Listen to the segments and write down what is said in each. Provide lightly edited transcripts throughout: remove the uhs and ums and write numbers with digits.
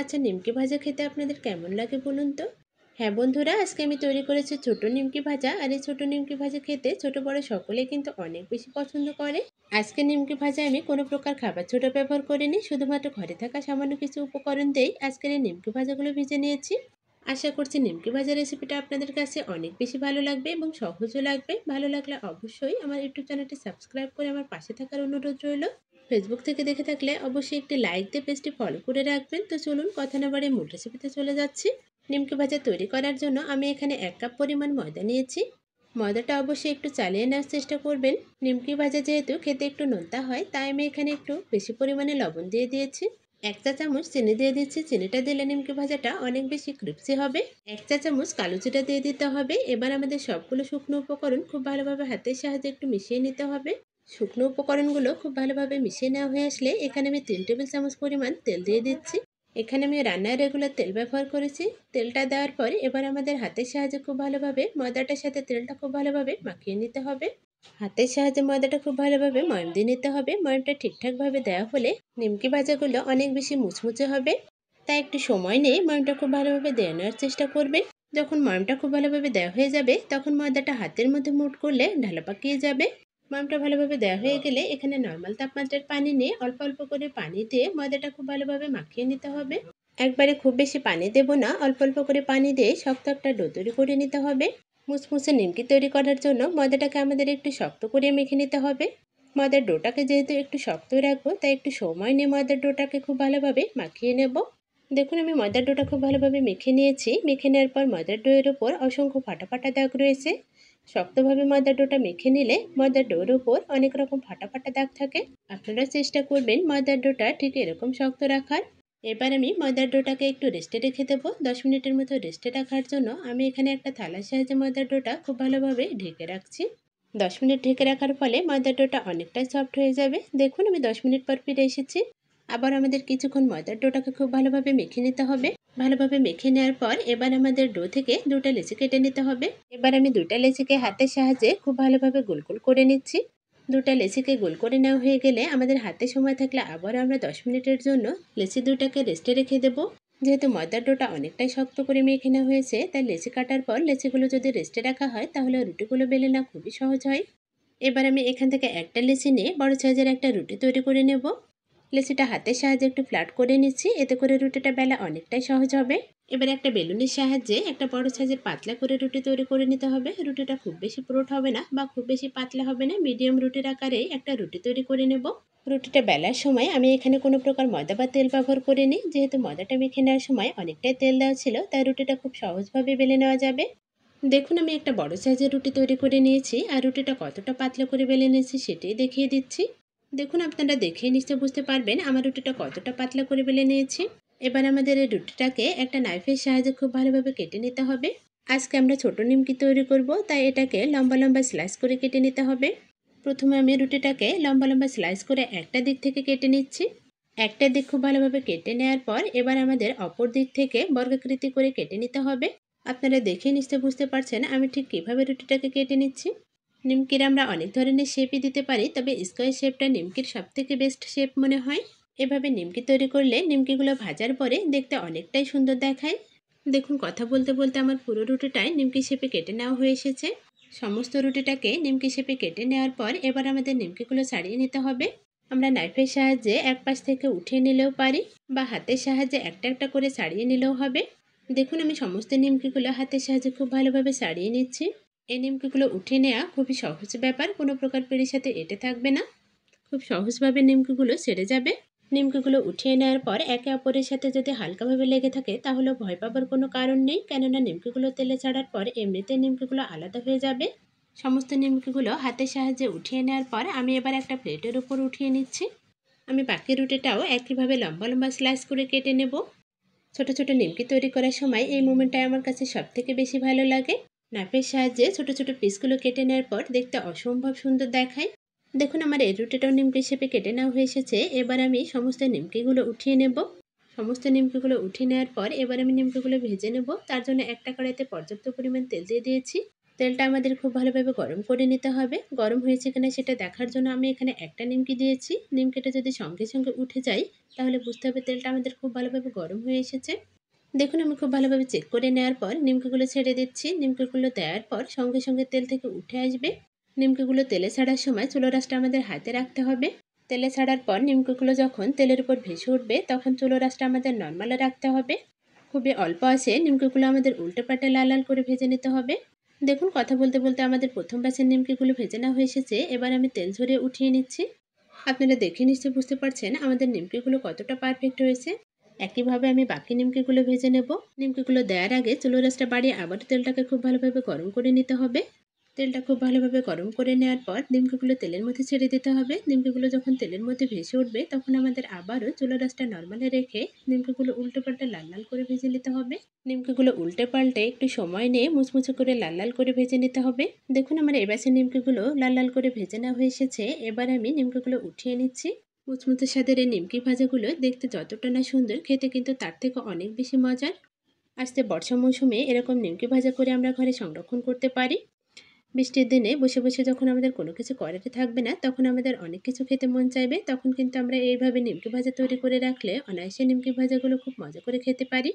আচ্ছা, নিমকি ভাজা খেতে আপনাদের কেমন লাগে বলুন তো? হ্যাঁ বন্ধুরা, আজকে আমি তৈরি করেছি ছোট নিমকি ভাজা। আর এই ছোট নিমকি ভাজা খেতে ছোট বড় সকলেই কিন্তু অনেক বেশি পছন্দ করে। আজকে নিমকি ভাজা আমি কোনো প্রকার খাবার ছোট ব্যবহার করিনি, শুধুমাত্র ঘরে থাকা সামান্য কিছু উপকরণ দিয়েই আজকের এই নিমকি ভাজাগুলো ভেজে নিয়েছি। আশা করছি নিমকি ভাজা রেসিপিটা আপনাদের কাছে অনেক বেশি ভালো লাগবে এবং সহজও লাগবে। ভালো লাগলে অবশ্যই আমার ইউটিউব চ্যানেলটি সাবস্ক্রাইব করে আমার পাশে থাকার অনুরোধ রইল। ফেসবুক থেকে দেখে থাকলে অবশ্যই একটি লাইক দিয়ে পেজটি ফলো করে রাখবেন। তো চলুন কথা না বাড়িয়ে মূল রেসিপিতে চলে যাচ্ছি। নিমকি ভাজা তৈরি করার জন্য আমি এখানে 1 কাপ পরিমাণ ময়দা নিয়েছি। ময়দাটা অবশ্যই একটু চালিয়ে নেওয়ার চেষ্টা করবেন। নিমকি ভাজা যেহেতু খেতে একটু নোনতা হয়, তাই আমি এখানে একটু বেশি পরিমাণে লবণ দিয়ে দিয়েছি। 1 চা চামচ চিনি দিয়ে দিচ্ছি। চিনিটা দিলে নিমকি ভাজাটা অনেক বেশি ক্রিস্পি হবে। 1 চা চামচ কালো জিরা দিয়ে দিতে হবে। এবার আমাদের সবগুলো শুকনো উপকরণ খুব ভালোভাবে হাতের সাহায্যে একটু মিশিয়ে নিতে হবে। শুকনো উপকরণগুলো খুব ভালোভাবে মিশিয়ে নেওয়া হয়ে আসলে এখানে আমি 3 টেবিল চামচ পরিমাণ তেল দিয়ে দিচ্ছি। এখানে আমি রান্নার রেগুলার তেল ব্যবহার করেছি। তেলটা দেওয়ার পর এবার আমাদের হাতের সাহায্যে খুব ভালোভাবে ময়দাটার সাথে তেলটা খুব ভালোভাবে মাখিয়ে নিতে হবে। হাতের সাহায্যে ময়দাটা খুব ভালোভাবে ময়াম দিয়ে নিতে হবে। ময়ামটা ঠিকঠাকভাবে দেওয়া হলে নিমকি ভাজাগুলো অনেক বেশি মুচমুচে হবে। তাই একটু সময় নিয়ে ময়ামটা খুব ভালোভাবে দিয়ে নেওয়ার চেষ্টা করবেন। যখন ময়ামটা খুব ভালোভাবে দেওয়া হয়ে যাবে, তখন ময়দাটা হাতের মধ্যে মুঠ করলে ঢালা পাকিয়ে যাবে। ময়ামটা ভালোভাবে দেওয়া হয়ে গেলে এখানে নরমাল তাপমাত্রার পানি নিয়ে অল্প অল্প করে পানি দিয়ে ময়দাটা খুব ভালোভাবে মাখিয়ে নিতে হবে। একবারে খুব বেশি পানি দেব না, অল্প অল্প করে পানি দিয়ে শক্ত একটা ডো তৈরি করে নিতে হবে। মুচমুচে নিমকি তৈরি করার জন্য ময়দাটাকে আমাদের একটু শক্ত করে মেখে নিতে হবে। ময়দার ডোটাকে যেহেতু একটু শক্তই রাখবো, তাই একটু সময় নিয়ে ময়দার ডোটাকে খুব ভালোভাবে মাখিয়ে নেব। দেখুন, আমি ময়দার ডোটা খুব ভালোভাবে মেখে নিয়েছি। মেখে নেওয়ার পর ময়দার ডোয়ের উপর অসংখ্য ফাটা ফাটা দাগ রয়েছে। শক্তভাবে ময়দার ডোটা মেখে নিলে ময়দার ডোর উপর অনেক রকম ফাটা ফাটা দাগ থাকে। আপনারা চেষ্টা করবেন ময়দার ডোটা ঠিক এরকম শক্ত রাখার। এবার আমি ময়দার ডোটাকে একটু রেস্টে রেখে দেবো। 10 মিনিটের মতো রেস্টে রাখার জন্য আমি এখানে একটা থালার সাহায্যে ময়দার ডোটা খুব ভালোভাবে ঢেকে রাখছি। 10 মিনিট ঢেকে রাখার ফলে ময়দার ডোটা অনেকটাই সফট হয়ে যাবে। দেখুন, আমি 10 মিনিট পর ফিরে এসেছি। আবার আমাদের কিছুক্ষণ ময়দার ডোটাকে খুব ভালোভাবে মেখে নিতে হবে। ভালোভাবে মেখে নেওয়ার পর এবার আমাদের ডো থেকে 2টা লেচি কেটে নিতে হবে। এবার আমি 2টা লেচিকে হাতের সাহায্যে খুব ভালোভাবে গোল গোল করে নিচ্ছি। 2টা লেচিকে গোল করে নেওয়া হয়ে গেলে আমাদের হাতে সময় থাকলে আবারও আমরা 10 মিনিটের জন্য লেচি 2টাকে রেস্টে রেখে দেব। যেহেতু ময়দার ডোটা অনেকটাই শক্ত করে মেখে নেওয়া হয়েছে, তাই লেচি কাটার পর লেচিগুলো যদি রেস্টে রাখা হয় তাহলে রুটিগুলো বেলে নেওয়া খুবই সহজ হয়। এবার আমি এখান থেকে একটা লেচি নিয়ে বড় সাইজের একটা রুটি তৈরি করে নেব। লেচিটা হাতের সাহায্যে একটু ফ্ল্যাট করে নিচ্ছি, এতে করে রুটিটা বেলা অনেকটাই সহজ হবে। এবার একটা বেলুনের সাহায্যে একটা বড় সাইজের পাতলা করে রুটি তৈরি করে নিতে হবে। রুটিটা খুব বেশি পুরোট হবে না বা খুব বেশি পাতলা হবে না, মিডিয়াম রুটির আকারে একটা রুটি তৈরি করে নেব। রুটিটা বেলার সময় আমি এখানে কোনো প্রকার ময়দা বা তেল ব্যবহার করিনি। যেহেতু ময়দাটা মেখে নেওয়ার সময় অনেকটাই তেল দেওয়া ছিল, তাই রুটিটা খুব সহজভাবে বেলে নেওয়া যাবে। দেখুন, আমি একটা বড় সাইজের রুটি তৈরি করে নিয়েছি। আর রুটিটা কতটা পাতলা করে বেলে নিয়েছি সেটাই দেখিয়ে দিচ্ছি। দেখুন, আপনারা দেখেই নিশ্চয় বুঝতে পারবেন আমার রুটিটা কতটা পাতলা করে বেলে নিয়েছি। এবার আমাদের এই রুটিটাকে একটা নাইফের সাহায্যে খুব ভালোভাবে কেটে নিতে হবে। আজকে আমরা ছোট নিমকি তৈরি করব, তাই এটাকে লম্বা লম্বা স্লাইস করে কেটে নিতে হবে। প্রথমে আমি রুটিটাকে লম্বা লম্বা স্লাইস করে একটা দিক থেকে কেটে নিচ্ছি। একটা দিক খুব ভালোভাবে কেটে নেওয়ার পর এবার আমাদের অপর দিক থেকে বর্গাকৃতি করে কেটে নিতে হবে। আপনারা দেখে নিশ্চয় বুঝতে পারছেন আমি ঠিক কিভাবে রুটিটাকে কেটে নিচ্ছি। নিমকির আমরা অনেক ধরনের শেপই দিতে পারি, তবে স্কোয়ার শেপটা নিমকির সবথেকে বেস্ট শেপ মনে হয়। এভাবে নিমকি তৈরি করলে নিমকিগুলো ভাজার পরে দেখতে অনেকটাই সুন্দর দেখায়। দেখুন, কথা বলতে বলতে আমার পুরো রুটিটাই নিমকি শেপে কেটে নেওয়া হয়ে এসেছে। সমস্ত রুটিটাকে নিমকি শেপে কেটে নেওয়ার পর এবার আমাদের নিমকিগুলো ছাড়িয়ে নিতে হবে। আমরা নাইফের সাহায্যে এক পাশ থেকে উঠিয়ে নিলেও পারি, বা হাতের সাহায্যে একটা একটা করে ছাড়িয়ে নিলেও হবে। দেখুন, আমি সমস্ত নিমকিগুলো হাতের সাহায্যে খুব ভালোভাবে ছাড়িয়ে নিচ্ছি। এই নিমকিগুলো উঠিয়ে নেওয়া খুবই সহজ ব্যাপার, কোনো প্রকার পেরের সাথে এঁটে থাকবে না। খুব সহজভাবে নিমকিগুলো সেরে যাবে। নিমকিগুলো উঠিয়ে নেওয়ার পর একে অপরের সাথে যদি হালকাভাবে লেগে থাকে তাহলে ভয় পাবার কোনো কারণ নেই, কেননা নিমকিগুলো তেলে ছাড়ার পর এমনিতে নিমকিগুলো আলাদা হয়ে যাবে। সমস্ত নিমকিগুলো হাতের সাহায্যে উঠিয়ে নেওয়ার পর আমি এবার একটা প্লেটের উপর উঠিয়ে নিচ্ছি। আমি বাকি রুটিটাও একইভাবে লম্বা লম্বা স্লাইস করে কেটে নেব। ছোট ছোট নিমকি তৈরি করার সময় এই মোমেন্টটাই আমার কাছে সবথেকে বেশি ভালো লাগে। নাইফের সাহায্যে ছোট ছোট পিসগুলো কেটে নেওয়ার পর দেখতে অসম্ভব সুন্দর দেখায়। দেখুন, আমার এই রুটিটাও নিমকি শেপে কেটে নেওয়া হয়ে এসেছে। এবার আমি সমস্ত নিমকিগুলো উঠিয়ে নেব। সমস্ত নিমকিগুলো উঠিয়ে নেওয়ার পর এবার আমি নিমকিগুলো ভেজে নেব। তার জন্য একটা কড়াইতে পর্যাপ্ত পরিমাণ তেল দিয়ে দিয়েছি। তেলটা আমাদের খুব ভালোভাবে গরম করে নিতে হবে। গরম হয়েছে কিনা সেটা দেখার জন্য আমি এখানে একটা নিমকি দিয়েছি। নিমকিটা যদি সঙ্গে সঙ্গে উঠে যায় তাহলে বুঝতে হবে তেলটা আমাদের খুব ভালোভাবে গরম হয়ে এসেছে। দেখুন আমি খুব ভালোভাবে চেক করে নেওয়ার পর নিমকিগুলো ছেড়ে দিচ্ছি। নিমকিগুলো দেওয়ার পর সঙ্গে সঙ্গে তেল থেকে উঠে আসবে। নিমকিগুলো তেলে ছাড়ার সময় চুলোর আঁচটা আমাদের হাতে রাখতে হবে। তেলে ছাড়ার পর নিমকিগুলো যখন তেলের উপর ভেসে উঠবে তখন চুলোর আঁচটা আমাদের নর্মালে রাখতে হবে। খুবই অল্প আছে নিমকিগুলো আমাদের উল্টে পাল্টে লাল লাল করে ভেজে নিতে হবে। দেখুন কথা বলতে বলতে আমাদের প্রথম ব্যাচের নিমকিগুলো ভেজে নেওয়া হয়ে এসেছে। এবার আমি তেল ঝরিয়ে উঠিয়ে নিচ্ছি। আপনারা দেখে নিশ্চয়ই বুঝতে পারছেন আমাদের নিমকিগুলো কতটা পারফেক্ট হয়েছে। একইভাবে আমি বাকি নিমকিগুলো ভেজে নেব। নিমকিগুলো দেওয়ার আগে চুলোর আঁচটা বাড়িয়ে আবার তেলটাকে খুব ভালোভাবে গরম করে নিতে হবে। তেলটা খুব ভালোভাবে গরম করে নেওয়ার পর নিমকিগুলো তেলের মধ্যে ছেড়ে দিতে হবে। নিমকিগুলো যখন তেলের মধ্যে ভেসে উঠবে তখন আমাদের আবারও চুলোর আঁচটা নর্মালে রেখে নিমকিগুলো উল্টে পাল্টে লাল লাল করে ভেজে নিতে হবে। নিমকিগুলো উল্টে পাল্টে একটু সময় নিয়ে মুচমুচে করে লাল লাল করে ভেজে নিতে হবে। দেখুন আমার এবারের নিমকিগুলো লাল লাল করে ভেজে নেওয়া হয়ে এসেছে। এবার আমি নিমকিগুলো উঠিয়ে নিচ্ছি। মুচমুচে স্বাদের এই নিমকি ভাজাগুলো দেখতে যতটা না সুন্দর, খেতে কিন্তু তার থেকে অনেক বেশি মজার। আসছে বর্ষা মৌসুমে এরকম নিমকি ভাজা করে আমরা ঘরে সংরক্ষণ করতে পারি। বৃষ্টির দিনে বসে বসে যখন আমাদের কোনো কিছু করাতে থাকবে না তখন আমাদের অনেক কিছু খেতে মন চাইবে, তখন কিন্তু আমরা এইভাবে নিমকি ভাজা তৈরি করে রাখলে অনায়াসে নিমকি ভাজাগুলো খুব মজা করে খেতে পারি।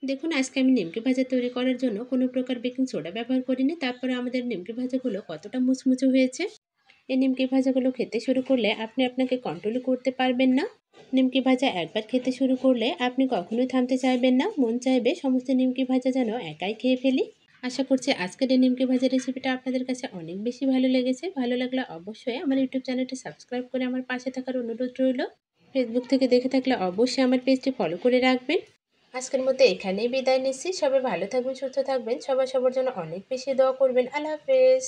দেখুন আজকে আমি নিমকি ভাজা তৈরি করার জন্য কোনো প্রকার বেকিং সোডা ব্যবহার করিনি, তারপরে আমাদের নিমকি ভাজাগুলো কতটা মুচমুচে হয়েছে। এই নিমকি ভাজাগুলো খেতে শুরু করলে আপনি আপনাকে কন্ট্রোল করতে পারবেন না। নিমকি ভাজা একবার খেতে শুরু করলে আপনি কখনোই থামতে চাইবেন না, মন চাইবে সমস্ত নিমকি ভাজা যেন একাই খেয়ে ফেলি। আশা করছি আজকের এই নিমকি ভাজা রেসিপিটা আপনাদের কাছে অনেক বেশি ভালো লেগেছে। ভালো লাগলে অবশ্যই আমার ইউটিউব চ্যানেলটি সাবস্ক্রাইব করে আমার পাশে থাকার অনুরোধ রইল। ফেসবুক থেকে দেখে থাকলে অবশ্যই আমার পেজটি ফলো করে রাখবেন। আজকের মতো এখানেই বিদায় নিচ্ছি। সবাই ভালো থাকবেন, সুস্থ থাকবেন, সবার জন্য অনেক বেশি দোয়া করবেন। আল্লাহ হাফেজ।